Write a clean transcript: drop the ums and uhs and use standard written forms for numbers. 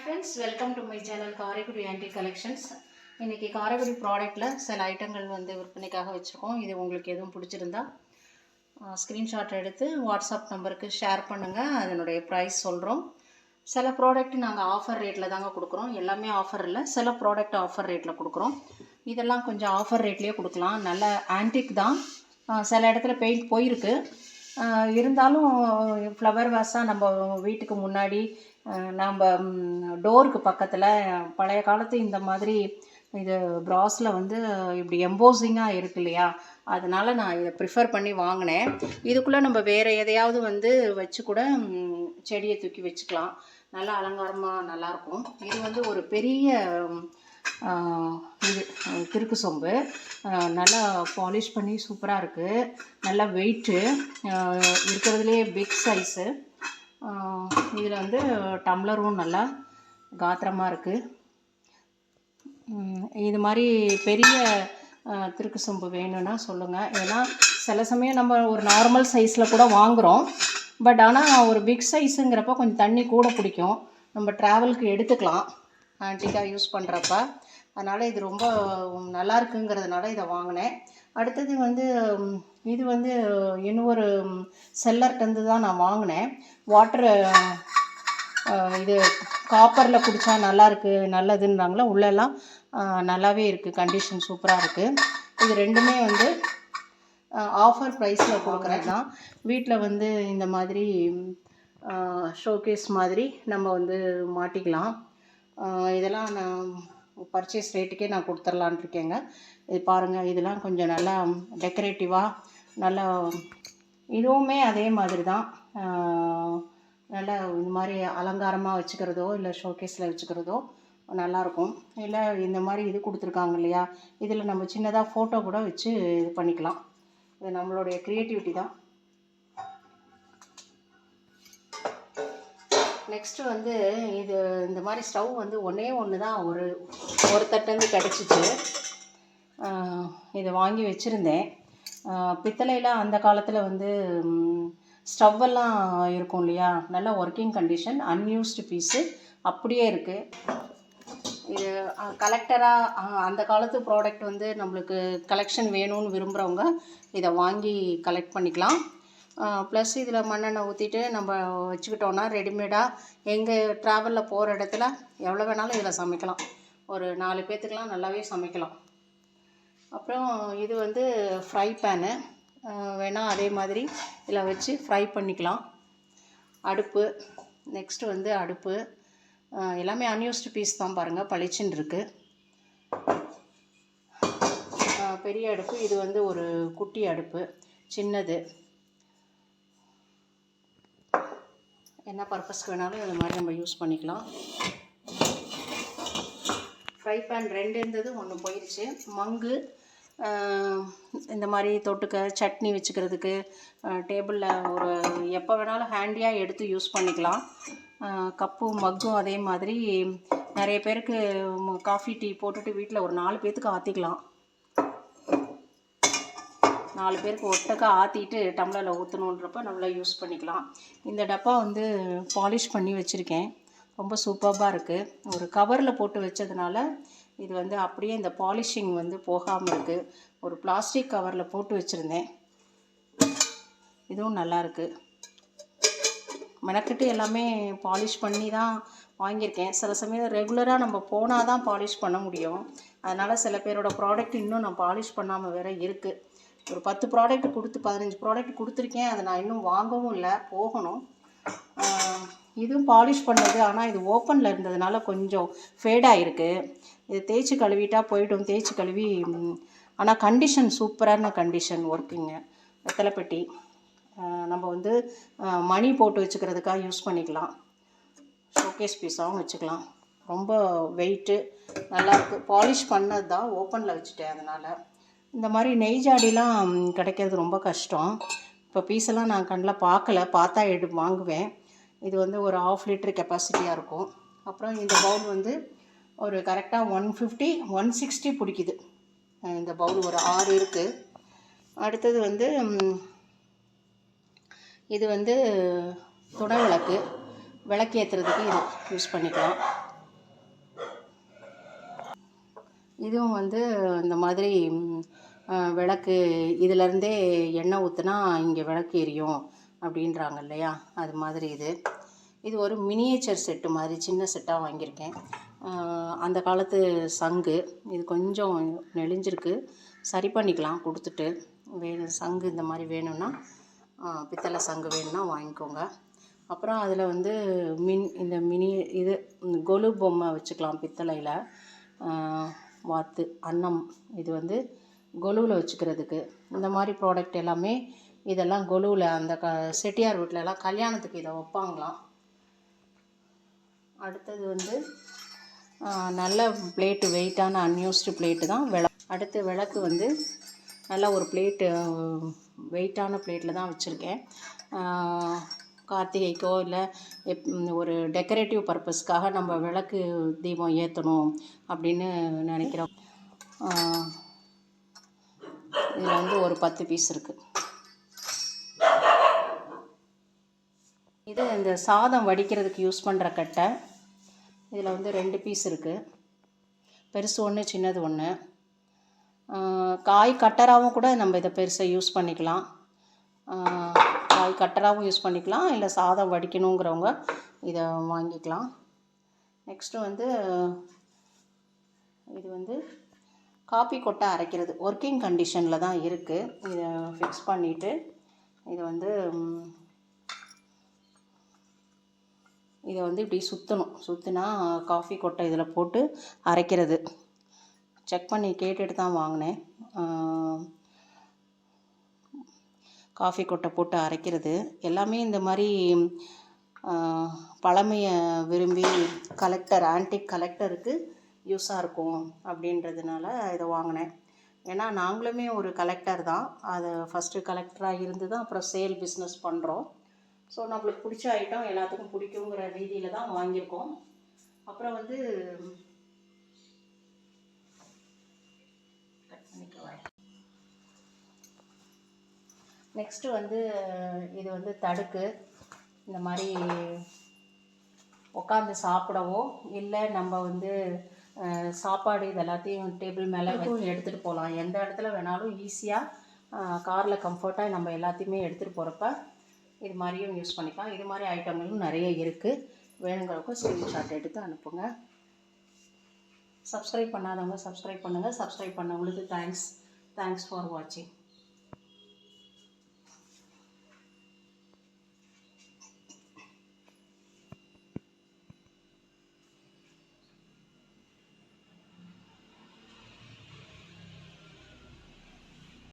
friends, welcome to my channel Karaikudi anti collections. இன்றைக்கி காரைக்குடி ப்ராடக்ட்டில் சில ஐட்டங்கள் விற்பனைக்காக வச்சுருக்கோம். இது உங்களுக்கு எதுவும் பிடிச்சிருந்தா ஸ்க்ரீன்ஷாட் எடுத்து வாட்ஸ்அப் நம்பருக்கு ஷேர் பண்ணுங்கள். அதனுடைய ப்ரைஸ் சொல்கிறோம். சில ப்ராடக்ட் நாங்கள் ஆஃபர் ரேட்டில் தாங்க கொடுக்குறோம். எல்லாமே ஆஃபர் இல்லை, சில ப்ராடக்ட் ஆஃபர் ரேட்டில் கொடுக்குறோம். இதெல்லாம் கொஞ்சம் ஆஃபர் ரேட்லேயே கொடுக்கலாம். நல்ல ஆன்டிக் தான். சில இடத்துல பெயிண்ட் போயிருக்கு. இருந்தாலும் ஃப்ளவர் வாஸாக நம்ம வீட்டுக்கு முன்னாடி நம்ம டோருக்கு பக்கத்தில் பழைய காலத்து இந்த மாதிரி இது ப்ராஸில் இப்படி எம்போசிங்காக இருக்கு இல்லையா, அதனால் நான் இதை ப்ரிஃபர் பண்ணி வாங்கினேன். இதுக்குள்ளே நம்ம வேறு எதையாவது வச்சு கூட செடியை தூக்கி வச்சுக்கலாம். நல்லா அலங்காரமாக நல்லாயிருக்கும். இது ஒரு பெரிய இது திருக்கு சொம்பு. நல்லா பாலிஷ் பண்ணி சூப்பராக இருக்குது. நல்லா வெயிட்டு இருக்கிறதுலே பிக் சைஸு. இதில் டம்ளரும் நல்லா காத்திரமாக இருக்குது. இது மாதிரி பெரிய திருக்கு சொம்பு வேணும்னா சொல்லுங்கள். ஏன்னா சில சமயம் நம்ம ஒரு நார்மல் சைஸில் கூட வாங்குகிறோம். பட் ஆனால் ஒரு பிக் சைஸுங்கிறப்ப கொஞ்சம் தண்ணி கூட பிடிக்கும். நம்ம ட்ராவலுக்கு எடுத்துக்கலாம் ஆன்டிக்காக யூஸ் பண்ணுறப்ப. அதனால் இது ரொம்ப நல்லா இருக்குங்கிறதுனால இதை வாங்கினேன். அடுத்தது இது இன்னொரு செல்லர்கிட்டருந்து தான் நான் வாங்கினேன். வாட்டர் இது காப்பரில் குடித்தா நல்லாயிருக்கு, நல்லதுன்றாங்களா. உள்ளெல்லாம் நல்லாவே இருக்குது, கண்டிஷன் சூப்பராக இருக்குது. இது ரெண்டுமே ஆஃபர் ப்ரைஸில் கொடுக்குறது தான். வீட்டில் இந்த மாதிரி ஷோகேஸ் மாதிரி நம்ம மாட்டிக்கலாம். இதெல்லாம் நான் பர்ச்சேஸ் ரேட்டுக்கே நான் கொடுத்துர்லான் இருக்கேங்க. இது பாருங்கள், இதெல்லாம் கொஞ்சம் நல்லா டெக்கரேட்டிவாக நல்லா, இதுவுமே அதே மாதிரி தான். நல்லா இந்த மாதிரி அலங்காரமாக வச்சுக்கிறதோ இல்லை ஷோகேஸில் வச்சுக்கிறதோ நல்லாயிருக்கும். இல்லை இந்த மாதிரி இது கொடுத்துருக்காங்க இல்லையா, இதில் நம்ம சின்னதாக ஃபோட்டோ கூட வச்சு இது பண்ணிக்கலாம். இது நம்மளுடைய க்ரியேட்டிவிட்டி தான். நெக்ஸ்ட்டு இது இந்த மாதிரி ஸ்டவ் ஒன்றே ஒன்று தான் ஒரு தட்டந்து கிடச்சிச்சு. இதை வாங்கி வச்சுருந்தேன். பித்தளையில் அந்த காலத்தில் ஸ்டவ்வெல்லாம் இருக்கும் இல்லையா, நல்ல ஒர்க்கிங் கண்டிஷன், அன்யூஸ்டு பீஸு அப்படியே இருக்குது. இது கலெக்டராக அந்த காலத்து ப்ராடக்ட் நம்மளுக்கு கலெக்ஷன் வேணும்னு விரும்புகிறவங்க இதை வாங்கி கலெக்ட் பண்ணிக்கலாம். ப்ளஸ் இதில் மண்ணெண்ணெய் ஊற்றிட்டு நம்ம வச்சுக்கிட்டோன்னா ரெடிமேடாக எங்கள் ட்ராவலில் போகிற இடத்துல எவ்வளோ வேணாலும் இதில் சமைக்கலாம். ஒரு 4 பேர்த்துக்கெலாம் நல்லாவே சமைக்கலாம். அப்புறம் இது ஃப்ரை பேனு வேணால் அதே மாதிரி இதில் வச்சு ஃப்ரை பண்ணிக்கலாம். அடுப்பு நெக்ஸ்ட்டு அடுப்பு எல்லாமே அன்யூஸ்டு பீஸ் தான். பாருங்கள், பளிச்சுன்னு இருக்குது. பெரிய அடுப்பு. இது ஒரு குட்டி அடுப்பு, சின்னது. என்ன பர்பஸ்க்கு வேணாலும் இது மாதிரி நம்ம யூஸ் பண்ணிக்கலாம். ஃப்ரை பேன் 2 இருந்தது, 1 போயிடுச்சு. மங்கு இந்த மாதிரி தொட்டுக்க சட்னி வச்சுக்கிறதுக்கு டேபிளில் ஒரு எப்போ வேணாலும் ஹேண்டியாக எடுத்து யூஸ் பண்ணிக்கலாம். கப்பு மக்கும் அதே மாதிரி. நிறைய பேருக்கு காஃபி டீ போட்டுட்டு வீட்டில் ஒரு 4 பேர்த்துக்கு ஆற்றிக்கலாம். 4 பேருக்கு ஒட்டக்கா ஆற்றிட்டு டம்ளரில் ஊற்றணுன்றப்ப நல்லா யூஸ் பண்ணிக்கலாம். இந்த டப்பா பாலிஷ் பண்ணி வச்சுருக்கேன். ரொம்ப சூப்பராக இருக்குது. ஒரு கவரில் போட்டு வச்சதுனால இது அப்படியே இந்த பாலிஷிங் போகாமல் இருக்குது. ஒரு பிளாஸ்டிக் கவரில் போட்டு வச்சுருந்தேன். இதுவும் நல்லாயிருக்கு. மெனக்கிட்டு எல்லாமே பாலிஷ் பண்ணி தான் வாங்கியிருக்கேன். சில சமயம் ரெகுலராக நம்ம போனால் தான் பாலிஷ் பண்ண முடியும். அதனால் சில பேரோட ப்ராடக்ட் இன்னும் நான் பாலிஷ் பண்ணாமல் வேறு இருக்குது. ஒரு 10 ப்ராடக்ட் கொடுத்து 15 ப்ராடக்ட் கொடுத்துருக்கேன். அதை நான் இன்னும் வாங்கவும் இல்லை, போகணும். இதுவும் பாலிஷ் பண்ணது, ஆனால் இது ஓப்பனில் இருந்ததுனால கொஞ்சம் ஃபேடாக இருக்குது. இது தேய்ச்சி கழுவிட்டால் போய்டும். தேய்ச்சி கழுவி, ஆனால் கண்டிஷன் சூப்பரான கண்டிஷன், ஒர்க்கிங்கு. வெத்தலைப்பெட்டி நம்ம மணி போட்டு வச்சுக்கிறதுக்காக யூஸ் பண்ணிக்கலாம். ஷோகேஸ் பீஸாகவும் வச்சுக்கலாம். ரொம்ப வெயிட்டு நல்லாயிருக்கு. பாலிஷ் பண்ணது தான், ஓப்பனில் வச்சுட்டேன். அதனால் இந்த மாதிரி நெய் ஜாடிலாம் கிடைக்கிறது ரொம்ப கஷ்டம். இப்போ பீஸெல்லாம் நான் கண்ணில் பார்க்கல, பார்த்தா வாங்குவேன். இது ஒரு 1/2 லிட்டர் கெப்பாசிட்டியாக இருக்கும். அப்புறம் இந்த பவுல் ஒரு கரெக்டாக 150 160 பிடிக்குது. இந்த பவுல் ஒரு 6 இருக்குது. அடுத்தது இது துணை விளக்கு, விளக்கு ஏற்றுறதுக்கு இது யூஸ் பண்ணிக்கலாம். இதுவும் வந்து இந்த மாதிரி விளக்கு இதிலேருந்தே எண்ணெய் ஊற்றுனா இங்கே விளக்கு எரியும் அப்படின்றாங்க இல்லையா, அது மாதிரி இது ஒரு மினியேச்சர் செட்டு மாதிரி சின்ன செட்டாக வாங்கியிருக்கேன். அந்த காலத்து சங்கு, இது கொஞ்சம் நெளிஞ்சிருக்கு, சரி பண்ணிக்கலாம் கொடுத்துட்டு. சங்கு இந்த மாதிரி வேணும்னா, பித்தளை சங்கு வேணும்னா வாங்கிக்கோங்க. அப்புறம் அதில் வந்து இந்த இது கொலு பொம்மை வச்சுக்கலாம் பித்தளையில். வாத்து அன்னம், இது வந்து கொலுவில் வச்சுக்கிறதுக்கு. இந்த மாதிரி ப்ராடக்ட் எல்லாமே இதெல்லாம் கொலுவில் அந்த செட்டியார் வீட்டிலலாம் கல்யாணத்துக்கு இதை வைப்பாங்களாம். அடுத்தது வந்து நல்ல பிளேட்டு, வெயிட்டான அன்யூஸ்டு பிளேட்டு தான் அடுத்து விளக்கு வந்து நல்லா ஒரு பிளேட்டு, வெயிட்டான பிளேட்டில் தான் வச்சுருக்கேன். கார்த்திகைக்கோ இல்லை ஒரு டெக்கரேட்டிவ் பர்பஸ்க்காக நம்ம விளக்கு தீபம் ஏற்றணும் அப்படின்னு நினைக்கிறோம். இதில் வந்து ஒரு 10 பீஸ் இருக்குது. இது இந்த சாதம் வடிக்கிறதுக்கு யூஸ் பண்ணுற கட்டை. இதில் வந்து 2 பீஸ் இருக்குது, பெருசு ஒன்று சின்னது ஒன்று. காய் கட்டராகவும் கூட நம்ம இதை பெருசாக யூஸ் பண்ணிக்கலாம். காய் கட்டராகவும் யூஸ் பண்ணிக்கலாம், இல்லை சாதம் வடிக்கணுங்கிறவங்க இதை வாங்கிக்கலாம். நெக்ஸ்ட்டு வந்து இது வந்து காஃபி கொட்டை அரைக்கிறது ஒர்க்கிங் கண்டிஷனில் தான் இருக்குது. இதை ஃபிக்ஸ் பண்ணிவிட்டு இதை வந்து இப்படி சுற்றினா காஃபி கொட்டை இதில் போட்டு அரைக்கிறது. செக் பண்ணி கேட்டுட்டு தான் வாங்கினேன். காஃபி கொட்டை போட்டு அரைக்கிறது எல்லாமே இந்த மாதிரி பழமையை விரும்பி ஆன்டிக் கலெக்டருக்கு யூஸாக இருக்கும் அப்படின்றதுனால இதை வாங்கினேன். ஏன்னா நாங்களுமே ஒரு கலெக்டர் தான். அதை ஃபஸ்ட்டு கலெக்டராக இருந்து தான் அப்புறம் சேல் பிஸ்னஸ் பண்ணுறோம். ஸோ நம்மளுக்கு பிடிச்ச ஐட்டம் எல்லாத்துக்கும் பிடிக்குங்கிற ரீதியில் தான் வாங்கியிருக்கோம். அப்புறம் வந்து நெக்ஸ்ட்டு வந்து இது வந்து தடுக்கு. இந்த மாதிரி உட்காந்து சாப்பிடவோ இல்லை நம்ம வந்து சாப்பாடு இது எல்லாத்தையும் டேபிள் மேலே எடுத்துகிட்டு போகலாம். எந்த இடத்துல வேணாலும் ஈஸியாக காரில் கம்ஃபர்ட்டாக நம்ம எல்லாத்தையுமே எடுத்துகிட்டு போகிறப்ப இது மாதிரியும் யூஸ் பண்ணிக்கலாம். இது மாதிரி ஐட்டங்களும் நிறைய இருக்குது. வேணுங்கிறப்ப ஸ்க்ரீன்ஷாட் எடுத்து அனுப்புங்க. சப்ஸ்கிரைப் பண்ணாதவங்க சப்ஸ்கிரைப் பண்ணுங்கள். சப்ஸ்கிரைப் பண்ணவங்களுக்கு தேங்க்ஸ் ஃபார் வாட்சிங்.